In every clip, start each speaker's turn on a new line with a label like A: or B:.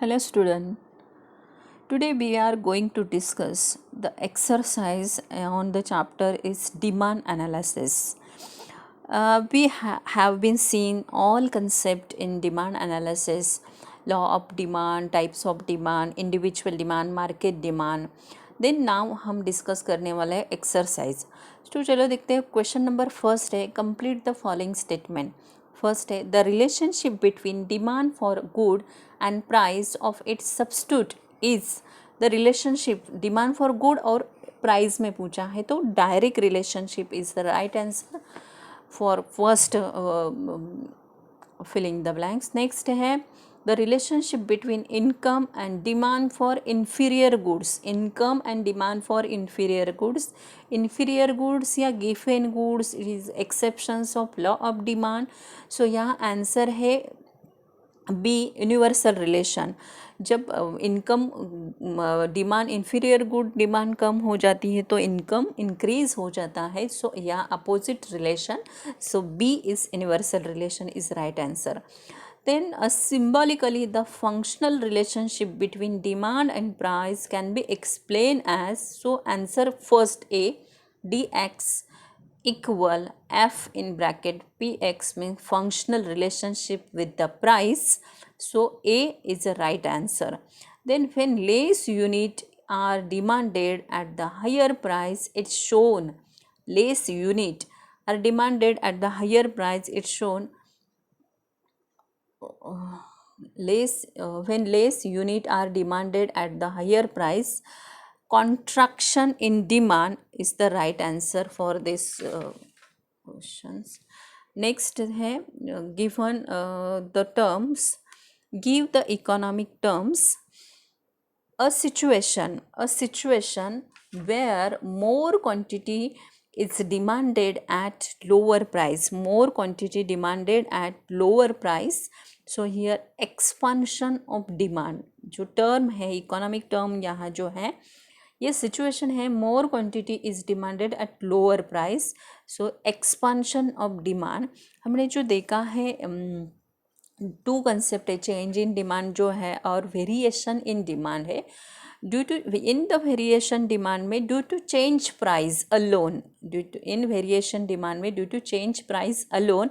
A: Hello student. Today we are going to discuss the exercise on the chapter is demand analysis. We have been seeing all concept in demand analysis, law of demand, types of demand, individual demand, market demand. Then now हम discuss करने वाला है exercise. तो चलो देखते हैं. Question number first है, complete the following statement. First है, the relationship between demand for good and price of its substitute is. The relationship demand for good और प्राइस में पूछा है तो direct relationship is the right answer for first filling the blanks. Next है the relationship between income and demand for inferior goods. Income and demand for inferior goods. Inferior goods या given goods is exceptions of law of demand. So यहाँ answer है B, universal relation. जब income demand inferior good demand कम हो जाती है तो income increase हो जाता है. सो यहाँ opposite relation. So B is universal relation is right answer. Then symbolically the functional relationship between demand and price can be explained as, so answer first A, dx equal f in bracket px means functional relationship with the price. So A is the right answer. Then when less unit are demanded at the higher price, it's shown. Less unit are demanded at the higher price, it's shown. When less unit are demanded at the higher price, contraction in demand is the right answer for this questions. Next है given the terms, give the economic terms. A situation where more quantity is demanded at lower price. More quantity demanded at lower price. So here expansion of demand जो term है, economic term यहाँ जो है, ये situation है more quantity is demanded at lower price. So expansion of demand हमने जो देखा है, टू कंसेप्ट है, चेंज इन डिमांड जो है और वेरिएशन इन डिमांड है. Due to in the variation demand में due to change price alone, due to in variation demand में due to change price alone.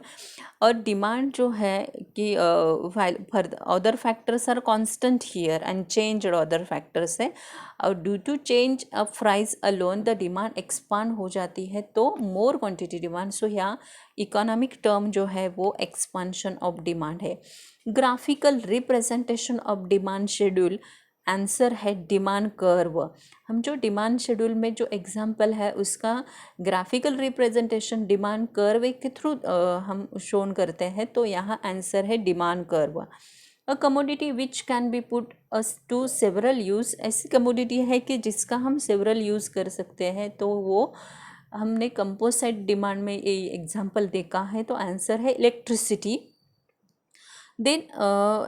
A: और डिमांड जो है कि other factors are constant here and change other factors है, और due to change a price alone the demand expand हो जाती है तो मोर क्वांटिटी डिमांड. सो यहाँ इकोनॉमिक टर्म जो है वो एक्सपांशन ऑफ डिमांड है. Graphical representation of demand schedule, answer है डिमांड कर्व. हम जो डिमांड शेड्यूल में जो एग्जांपल है उसका ग्राफिकल रिप्रेजेंटेशन डिमांड कर्व के थ्रू हम शोन करते हैं, तो यहाँ आंसर है demand curve. A commodity which can be put as to several use, ऐसी कमोडिटी है कि जिसका हम सेवरल यूज़ कर सकते हैं, तो वो हमने कंपोजिट डिमांड में ये एग्जांपल देखा है, तो आंसर है इलेक्ट्रिसिटी. देन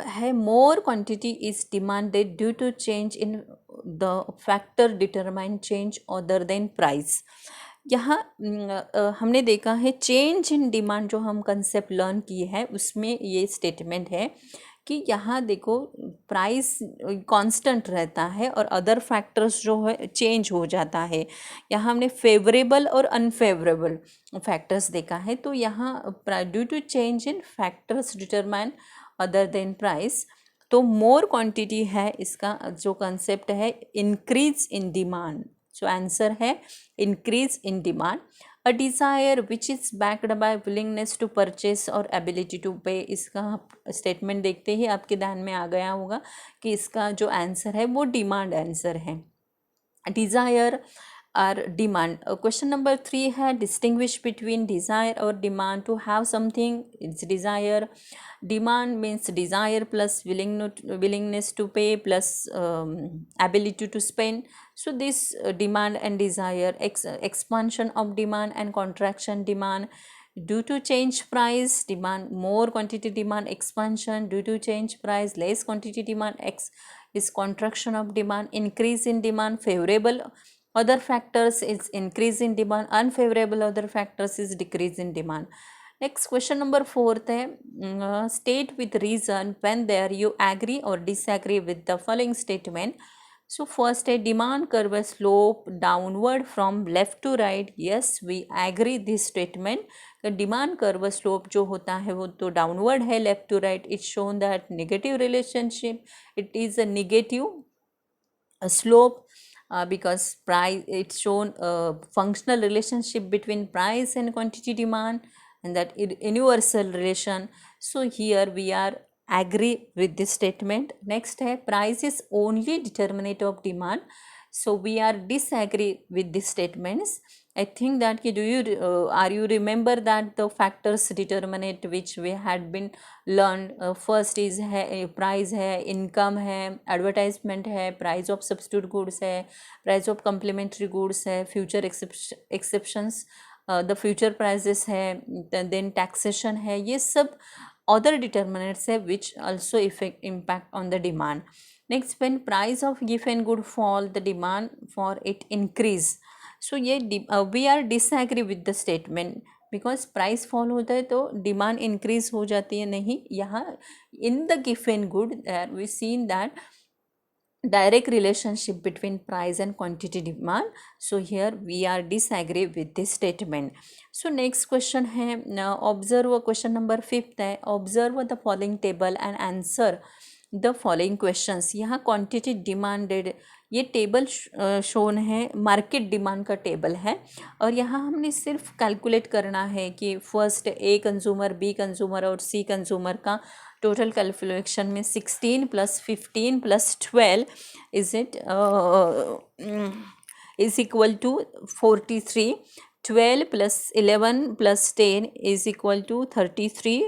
A: है more quantity is demanded due to change in the factor determine change other than price. यहाँ हमने देखा है चेंज इन डिमांड जो हम कंसेप्ट लर्न किए हैं उसमें ये स्टेटमेंट है कि यहाँ देखो प्राइस कांस्टेंट रहता है और अदर फैक्टर्स जो है चेंज हो जाता है. यहाँ हमने फेवरेबल और अनफेवरेबल फैक्टर्स देखा है, तो यहाँ due to change in factors determine other than price, तो मोर क्वांटिटी है, इसका जो कंसेप्ट है increase in demand. So answer है increase in demand. A desire which is backed by willingness to purchase और एबिलिटी टू पे, इसका statement देखते ही आपके ध्यान में आ गया होगा कि इसका जो आंसर है वो डिमांड आंसर है. Desire are demand. Question number 3 है डिस्टिंग्विश बिटवीन डिज़ायर और demand. To have something it's desire. Demand means desire plus willingness to pay plus ability to spend. So this demand and desire, expansion of demand and contraction demand. Due to change price demand, more quantity demand expansion. Due to change price, less quantity demand is contraction of demand. Increase in demand, favorable other factors is increase in demand, unfavorable other factors is decrease in demand. Next question number 4 है, state with reason when there you agree और disagree with the following statement. So first है demand curve slope downward from left to right. Yes, we agree this statement. Demand curve slope जो होता है वो तो downward है left to right. It's shown that negative relationship, it is a negative slope because price, it's shown a functional relationship between price and quantity demand, and that universal relation. So here we are agree with this statement. Next है price is only determinant of demand. So we are disagree with these statements. I think that do you are you remember that the factors determinate which we had been learned. First is है price है, income है, advertisement है, price of substitute goods है, price of complementary goods है, future exceptions, the future prices है, then taxation है. ये सब अदर डिटर्मिनेंट्स है which also effect impact on the demand. Next, when price of given good fall the demand for it increase. So ये we are disagree with the statement because price fall होता है तो demand increase हो जाती है. नहीं, यहाँ in the given good we seen that direct relationship between price and quantity demand. So here we are disagree with this statement. So next question है, observe question number 5 है, observe the following table and answer the following questions. यहाँ quantity demanded ये table shown है, market demand का table है. और यहाँ हमने सिर्फ कैलकुलेट करना है कि first A consumer, B consumer और सी कंज्यूमर का टोटल कैलकुलेशन में 16 + 15 + 12 is it is equal to 43. 12 + 11 + 10 is equal to 33.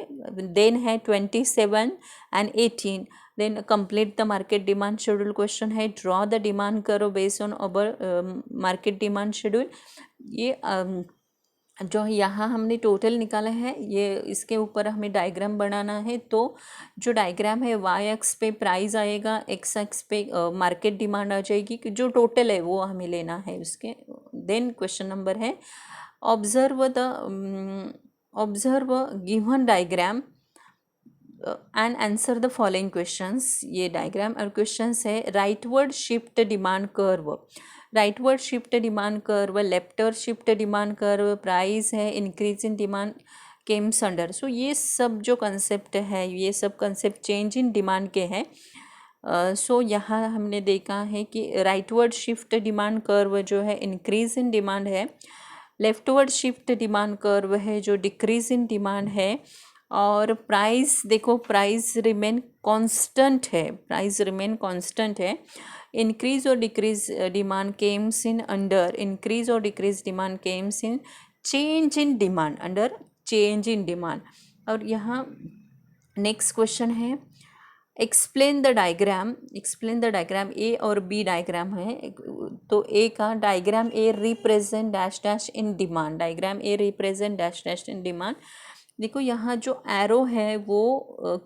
A: Then है 27 and 18. Then complete the market demand schedule question है, ड्रॉ द डिमांड करो based on our market demand schedule. ये जो यहाँ हमने टोटल निकाला है, ये इसके ऊपर हमें डायग्राम बनाना है. तो जो डायग्राम है वाई एक्स पे प्राइस आएगा, एक्स एक्स पे मार्केट डिमांड आ जाएगी, कि जो टोटल है वो हमें लेना है उसके. देन क्वेश्चन नंबर है, observe given diagram and answer the following questions. ये डायग्राम और क्वेश्चंस है, rightward shift demand curve, rightward shift demand curve, leftward shift demand curve, price है, increase in demand comes under. So ये सब जो concept है, ये सब कंसेप्ट चेंज इन डिमांड के हैं. सो यहाँ हमने देखा है कि राइटवर्ड शिफ्ट डिमांड कर्व जो है इंक्रीज इन डिमांड है, लेफ्टवर्ड शिफ्ट डिमांड कर्व है जो डिक्रीज इन डिमांड है. और प्राइस देखो, प्राइस रिमेन कांस्टेंट है, प्राइस रिमेन कांस्टेंट है. इंक्रीज और decrease demand comes in under, increase और decrease demand comes in change in demand, under change in demand. और यहाँ नेक्स्ट क्वेश्चन है, explain the diagram, explain the diagram. A और B diagram है. तो A का diagram, A represent dash dash in demand, diagram A represent dash dash in demand. देखो यहाँ जो एरो है वो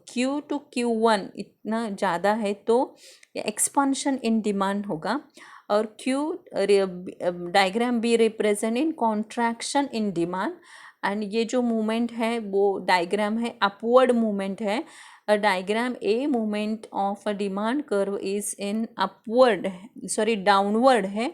A: Q to Q1 इतना ज़्यादा है तो एक्सपांशन इन डिमांड होगा. और Q diagram B represent in contraction in demand. And ये जो मूवमेंट है वो डायग्राम है अपवर्ड मूवमेंट है. Diagram A movement of a demand curve is in upward, sorry downward है.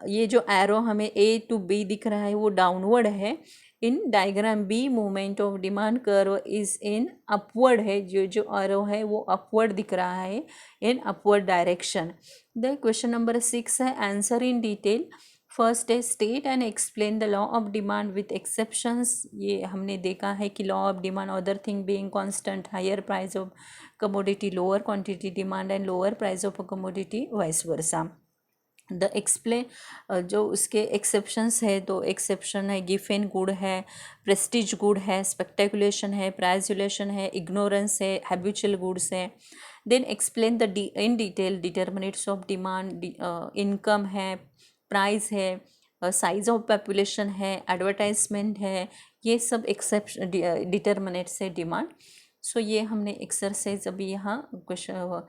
A: ये जो एरो हमें A to B दिख रहा है वो डाउनवर्ड है. In diagram B movement of demand curve is in upward है, जो एरो है वो अपवर्ड दिख रहा है, in upward direction. The question number 6 है, आंसर इन डिटेल. फर्स्ट है, state and explain the law of demand with exceptions. ये हमने देखा है कि law of demand, other thing being constant, higher price of commodity, lower quantity demand and lower price of a commodity, vice versa. The explain जो उसके exceptions है, तो exception है गिवन गुड है, प्रेस्टीज गुड है, स्पेक्टेकुलेशन है, price relation है, ignorance है, हैबिचुअल गुड्स है. Then explain the in detail determinants of demand, income है, प्राइस है, साइज ऑफ पॉपुलेशन है, एडवर्टाइजमेंट है, ये सब एक्सेप्शन डिटर्मिनेट्स है डिमांड. सो ये हमने एक्सरसाइज अभी यहाँ question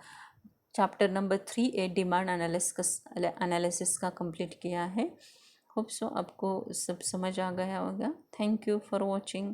A: chapter number 3 A demand analysis का कंप्लीट किया है. होप सो आपको सब समझ आ गया होगा. Thank you for watching.